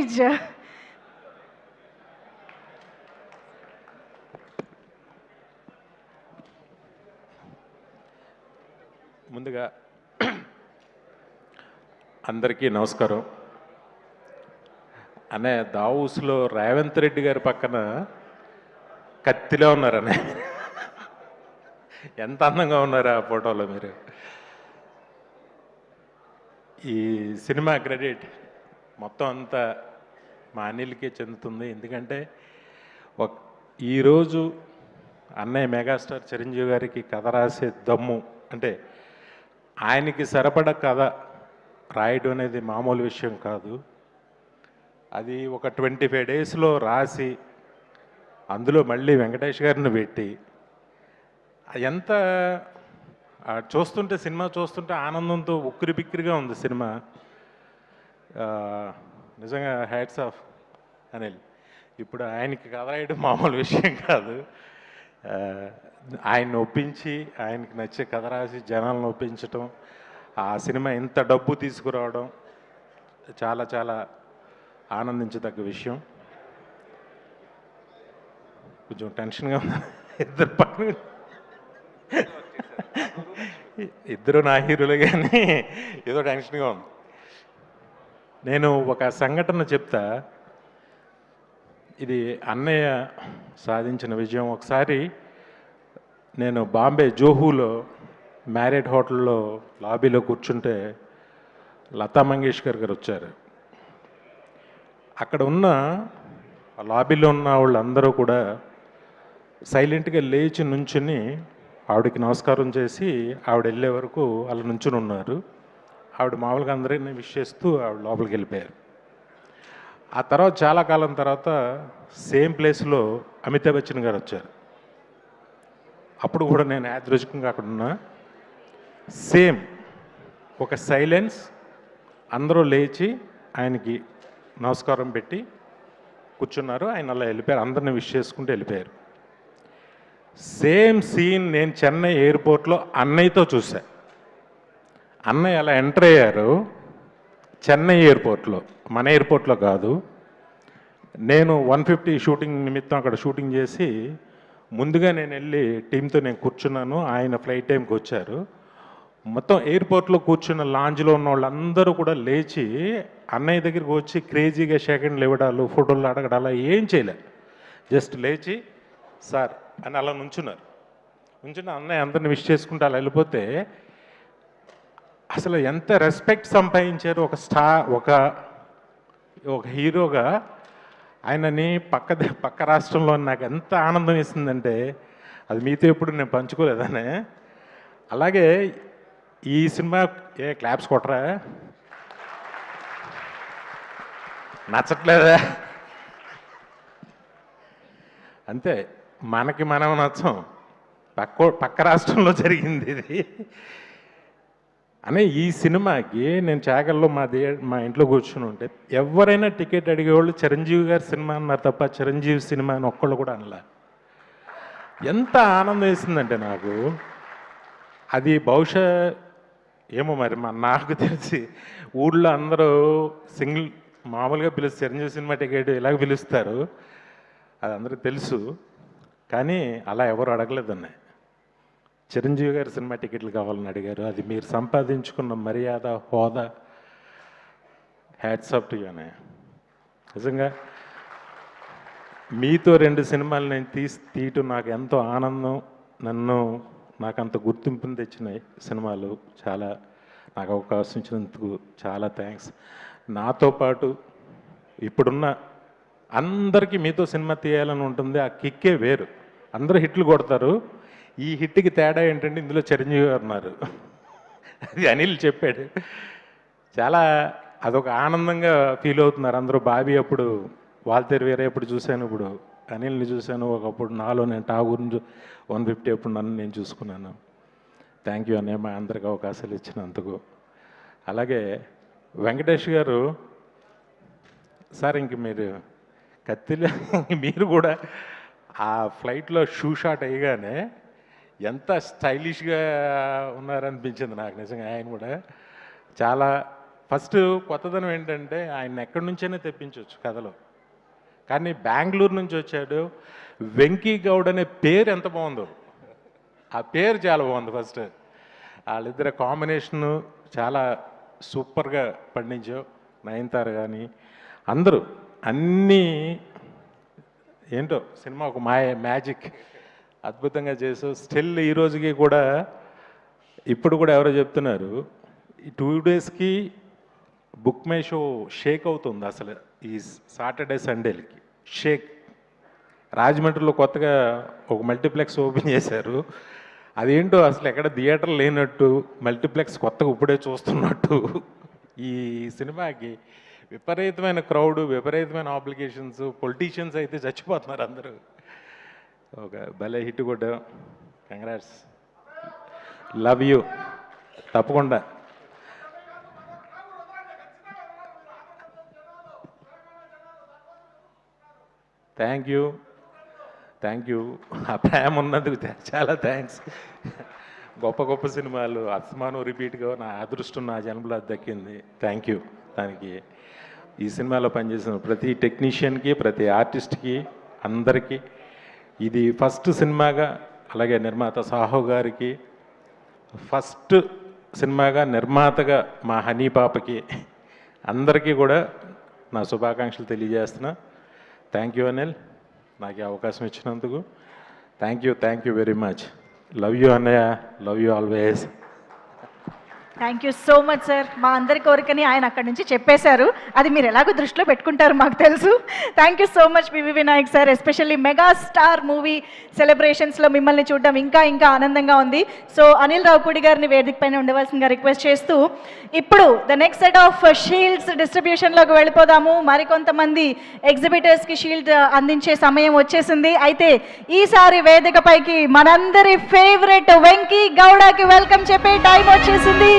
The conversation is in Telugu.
స్టేజ్. ముందుగా అందరికీ నమస్కారం. అనే దావూస్లో రేవంత్ రెడ్డి గారి పక్కన కత్తిలో ఉన్నారనే. ఎంత అందంగా ఉన్నారు ఆ ఫోటోలో మీరు. ఈ సినిమా క్రెడిట్ మొత్తం అంతా మా అనిల్కే చెందుతుంది. ఎందుకంటే ఈరోజు అన్నయ్య మెగాస్టార్ చిరంజీవి గారికి కథ రాసే దమ్ము, అంటే ఆయనకి సరిపడ కథ రాయడం అనేది మామూలు విషయం కాదు. అది ఒక 25 డేస్లో రాసి అందులో మళ్ళీ వెంకటేష్ గారిని పెట్టి ఎంత చూస్తుంటే, సినిమా చూస్తుంటే ఆనందంతో ఉక్కిరి బిక్కిరిగా ఉంది సినిమా. నిజంగా హ్యాట్స్ ఆఫ్ అనిల్. ఇప్పుడు ఆయనకి కథ రాయడం మామూలు విషయం కాదు. ఆయన్ని ఒప్పించి ఆయనకి నచ్చే కథ రాసి జనాలను ఒప్పించటం, ఆ సినిమా ఇంత డబ్బు తీసుకురావడం చాలా చాలా ఆనందించదగ్గ విషయం. కొంచెం టెన్షన్గా ఉంది. ఇద్దరు పక్కన ఇద్దరు నా హీరోలు, కానీ ఏదో టెన్షన్గా ఉంది. నేను ఒక సంఘటన చెప్తా. ఇది అన్నయ్య సాధించిన విజయం. ఒకసారి నేను బాంబే జోహూలో మ్యారేట్ హోటల్లో లాబీలో కూర్చుంటే లతా మంగేష్కర్ గారు వచ్చారు. అక్కడ ఉన్న లాబీలో ఉన్న వాళ్ళందరూ కూడా సైలెంట్గా లేచి నుంచుని ఆవిడకి నమస్కారం చేసి ఆవిడ వెళ్ళే వరకు అలా నుంచుని ఉన్నారు. ఆవిడ మామూలుగా అందరినీ విష్ చేస్తూ ఆవిడ లోపలికి వెళ్ళిపోయారు. ఆ తర్వాత చాలా కాలం తర్వాత సేమ్ ప్లేస్లో అమితాబ్ బచ్చన్ గారు వచ్చారు. అప్పుడు కూడా నేను యాదృచ్ఛికంగా అక్కడ ఉన్నా. సేమ్ ఒక సైలెన్స్, అందరూ లేచి ఆయనకి నమస్కారం పెట్టి కూర్చున్నారు. ఆయన అలా వెళ్ళిపోయారు, అందరిని విష్ చేసుకుంటూ వెళ్ళిపోయారు. సేమ్ సీన్ నేను చెన్నై ఎయిర్పోర్ట్లో అన్నయ్యతో చూసా. అన్నయ్య అలా ఎంటర్ అయ్యారు చెన్నై ఎయిర్పోర్ట్లో, మన ఎయిర్పోర్ట్లో కాదు. నేను 150 షూటింగ్ నిమిత్తం అక్కడ షూటింగ్ చేసి ముందుగా నేను వెళ్ళి టీంతో నేను కూర్చున్నాను. ఆయన ఫ్లైట్ టైంకి వచ్చారు. మొత్తం ఎయిర్పోర్ట్లో కూర్చున్న లాంజ్లో ఉన్న వాళ్ళందరూ కూడా లేచి అన్నయ్య దగ్గరికి వచ్చి క్రేజీగా సెకండ్లు ఇవ్వడాలు, ఫోటోలు అడగడాలు ఏం చేయలే. జస్ట్ లేచి సార్ అని అలా నుంచున్నారు. నుంచున్న అన్నయ్య అందరిని విష్ చేసుకుంటూ అలా వెళ్ళిపోతే అసలు ఎంత రెస్పెక్ట్ సంపాదించారు. ఒక ఒక హీరోగా ఆయనని పక్క రాష్ట్రంలో నాకు ఎంత ఆనందం ఇస్తుందంటే అది మీతో ఎప్పుడు నేను పంచుకోలేదనే. అలాగే ఈ సినిమా క్లాప్స్ కొట్టరా, నచ్చట్లేదా? అంతే, మనకి మనం నచ్చం, పక్క రాష్ట్రంలో జరిగింది ఇది అనే. ఈ సినిమాకి నేను చాగల్లో మా ఇంట్లో కూర్చుని ఉంటే ఎవరైనా టికెట్ అడిగేవాళ్ళు చిరంజీవి గారి సినిమా అన్నారు తప్ప చిరంజీవి సినిమా అని ఒక్కళ్ళు కూడా అనలా. ఎంత ఆనందం వేసిందంటే నాకు. అది బహుశా ఏమో మరి నాకు తెలిసి ఊళ్ళో అందరూ సింగిల్ మామూలుగా చిరంజీవి సినిమా టికెట్ ఇలాగ పిలుస్తారు, అది అందరికీ తెలుసు. కానీ అలా ఎవరు అడగలేదన్న. చిరంజీవి గారి సినిమా టికెట్లు కావాలని అడిగారు. అది మీరు సంపాదించుకున్న మర్యాద, హోదా. హ్యాట్స్ ఆఫ్ టు యూ అన్నయ్య. నిజంగా మీతో 2 సినిమాలు నేను తీయటం నాకు ఎంతో ఆనందం. నాకు అంత గుర్తింపుని తెచ్చిన సినిమాలు. చాలా నాకు అవకాశం ఇచ్చినందుకు చాలా థ్యాంక్స్. నాతో పాటు ఇప్పుడున్న అందరికీ మీతో సినిమా తీయాలని ఉంటుంది. ఆ కిక్కే వేరు. అందరూ హిట్లు కొడతారు. ఈ హిట్కి తేడా ఏంటంటే ఇందులో చిరంజీవి గారు ఉన్నారు. అది అనిల్ చెప్పాడు. చాలా అదొక ఆనందంగా ఫీల్ అవుతున్నారు అందరూ. బాబీ అప్పుడు వాల్తేరు వేరే ఎప్పుడు చూశాను, ఇప్పుడు అనిల్ని చూశాను. ఒకప్పుడు నాలో నేను టాగూర్ని 150 ఎప్పుడు నన్ను నేను చూసుకున్నాను. థ్యాంక్ యూ అన్నయ్య, మా అందరికి అవకాశాలు ఇచ్చినందుకు. అలాగే వెంకటేష్ గారు సార్, ఇంక మీరు కత్తిలో మీరు కూడా ఆ ఫ్లైట్లో షూ షాట్ అయ్యగానే ఎంత స్టైలిష్గా ఉన్నారనిపించింది నాకు నిజంగా. ఆయన కూడా చాలా ఫస్ట్ కొత్తదనం ఏంటంటే ఆయన ఎక్కడి నుంచైనా తెప్పించవచ్చు కథలో, కానీ బెంగళూరు నుంచి వచ్చాడు. వెంకీ గౌడ్ అనే పేరు ఎంత బాగుందో, ఆ పేరు చాలా బాగుంది. ఫస్ట్ వాళ్ళిద్దరు కాంబినేషను చాలా సూపర్గా పండించావు. నయనతార కానీ అందరూ అన్నీ ఏంటో సినిమా ఒక మ్యాజిక్ అద్భుతంగా చేసావు. స్టిల్ ఈ రోజుకి కూడా ఇప్పుడు కూడా ఎవరో చెప్తున్నారు ఈ 2 డేస్కి బుక్ మై షో షేక్ అవుతుంది అసలు. ఈ సాటర్డే సండేలకి షేక్. రాజమండ్రిలో కొత్తగా ఒక మల్టీప్లెక్స్ ఓపెన్ చేశారు. అదేంటో అసలు ఎక్కడ థియేటర్ లేనట్టు, మల్టీప్లెక్స్ కొత్తగా ఇప్పుడే చూస్తున్నట్టు. ఈ సినిమాకి విపరీతమైన క్రౌడ్, విపరీతమైన ఆబ్లిగేషన్స్, పొలిటీషియన్స్ అయితే చచ్చిపోతున్నారు అందరూ. ఒక భలే హిట్ కూడా. Congrats, love you. తప్పకుండా థ్యాంక్ యూ. ఆ ప్రేమ ఉన్నందుకు చాలా థ్యాంక్స్. గొప్ప గొప్ప సినిమాలు అస్మాను రిపీట్గా నా అదృష్టం నా జన్మలో దక్కింది. Thank you. దానికి ఈ సినిమాలో పనిచేసిన ప్రతి టెక్నీషియన్కి, ప్రతి ఆర్టిస్ట్కి, అందరికీ ఇది ఫస్ట్ సినిమాగా, అలాగే నిర్మాత సాహో గారికి ఫస్ట్ సినిమాగా, నిర్మాతగా మా హనీ పాపకి అందరికీ కూడా నా శుభాకాంక్షలు తెలియజేస్తున్నా. థ్యాంక్ యూ అనిల్, నాకు ఈ అవకాశం ఇచ్చినందుకు. Thank you very much. Love you అన్నయ్య, love you always. Thank you so much sir. మా అందరి కోరికని ఆయన అక్కడి నుంచి చెప్పేశారు. అది మీరు ఎలాగో దృష్టిలో పెట్టుకుంటారు మాకు తెలుసు. Thank you so much PV Vinayak sir. Especially megastar movie సెలబ్రేషన్స్లో మిమ్మల్ని చూడడం ఇంకా ఇంకా ఆనందంగా ఉంది. సో అనిల్ రావుపూడి గారిని వేదిక పైన ఉండవలసిందిగా రిక్వెస్ట్ చేస్తూ ఇప్పుడు the next set of shields డిస్ట్రిబ్యూషన్లోకి వెళ్ళిపోదాము. మరికొంతమంది ఎగ్జిబిటర్స్కి షీల్డ్ అందించే సమయం వచ్చేసింది. అయితే ఈసారి వేదికపైకి మనందరి ఫేవరెట్ వెంకీ గౌడకి వెల్కమ్ చెప్పే టైం వచ్చేసింది.